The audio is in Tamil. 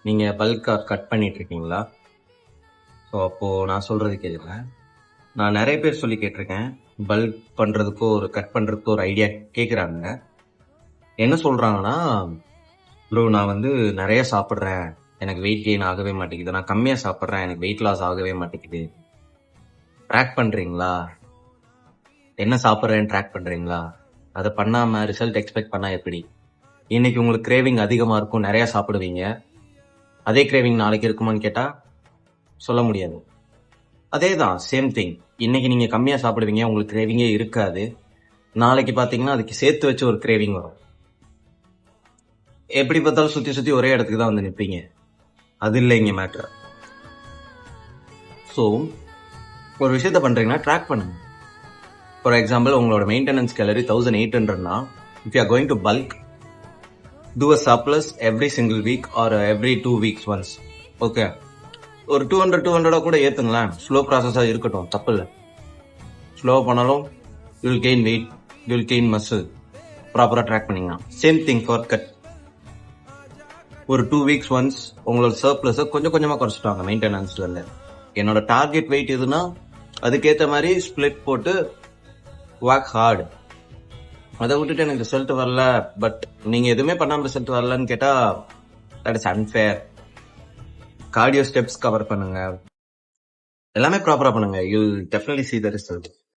நீங்கள் பல்காக கட் பண்ணிட்டு இருக்கீங்களா? ஸோ அப்போது நான் சொல்கிறது கேளுங்க. நான் நிறைய பேர் சொல்லி கேட்டிருக்கேன், பல்க் பண்ணுறதுக்கோ ஒரு கட் பண்ணுறதுக்கோ ஒரு ஐடியா கேட்குறாங்க. என்ன சொல்கிறாங்கன்னா, ப்ரோ நான் வந்து நிறைய சாப்பிட்றேன், எனக்கு வெயிட் கெயின் ஆகவே மாட்டேங்குது. நான் கம்மியாக சாப்பிட்றேன், எனக்கு வெயிட் லாஸ் ஆகவே மாட்டேங்குது. ட்ராக் பண்ணுறீங்களா? என்ன சாப்பிட்றேன்னு ட்ராக் பண்ணுறீங்களா? அதை பண்ணாமல் ரிசல்ட் எக்ஸ்பெக்ட் பண்ணால் எப்படி? இன்னைக்கு உங்களுக்கு கிரேவிங் அதிகமாக இருக்கும், நிறையா சாப்பிடுவீங்க. அதே கிரேவிங் நாளைக்கு இருக்குமான்னு கேட்டால் சொல்ல முடியாது. அதே தான், சேம் திங். இன்னைக்கு நீங்கள் கம்மியாக சாப்பிடுவீங்க, உங்களுக்கு கிரேவிங்கே இருக்காது. நாளைக்கு பார்த்தீங்கன்னா அதுக்கு சேர்த்து வச்சு ஒரு கிரேவிங் வரும். எப்படி பார்த்தாலும் சுற்றி சுற்றி ஒரே இடத்துக்கு தான் வந்து நிற்பீங்க. அது இல்லை இங்கே மேட்ரு. ஸோ ஒரு விஷயத்த பண்ணுறீங்கன்னா ட்ராக் பண்ணுங்க. ஃபார் எக்ஸாம்பிள், உங்களோட மெயின்டெனன்ஸ் கேலரி 1800னா, if you are going to bulk, do a surplus every single week or every 2 weeks once. Okay, ஒரு 200 கூட ஏற்றுங்களேன். ஸ்லோ ப்ராசஸாக இருக்கட்டும், தப்பு இல்லை. ஸ்லோவாக பண்ணாலும் you will gain weight, you will gain muscle. ப்ராப்பராக ட்ராக் பண்ணிங்கன்னா சேம் திங் ஃபார் கட். ஒரு 2 weeks ஒன்ஸ் உங்களோட சர்ப்ளஸை கொஞ்சம் கொஞ்சமாக குறைச்சிட்டாங்க மெயின்டெனன்ஸ்லேருந்து. என்னோட டார்கெட் வெயிட் எதுனா அதுக்கேற்ற மாதிரி ஸ்ப்ளிட் போட்டு ஒர்க் ஹார்டு. அதை விட்டுட்டு எனக்கு ரிசல்ட் வரல, பட் நீங்கள் எதுவுமே பண்ணாமல் ரிசல்ட் வரலன்னு கேட்டால் that is unfair. Cardio steps cover பண்ணுங்க, எல்லாமே ப்ராப்பராக பண்ணுங்க, you definitely see the result.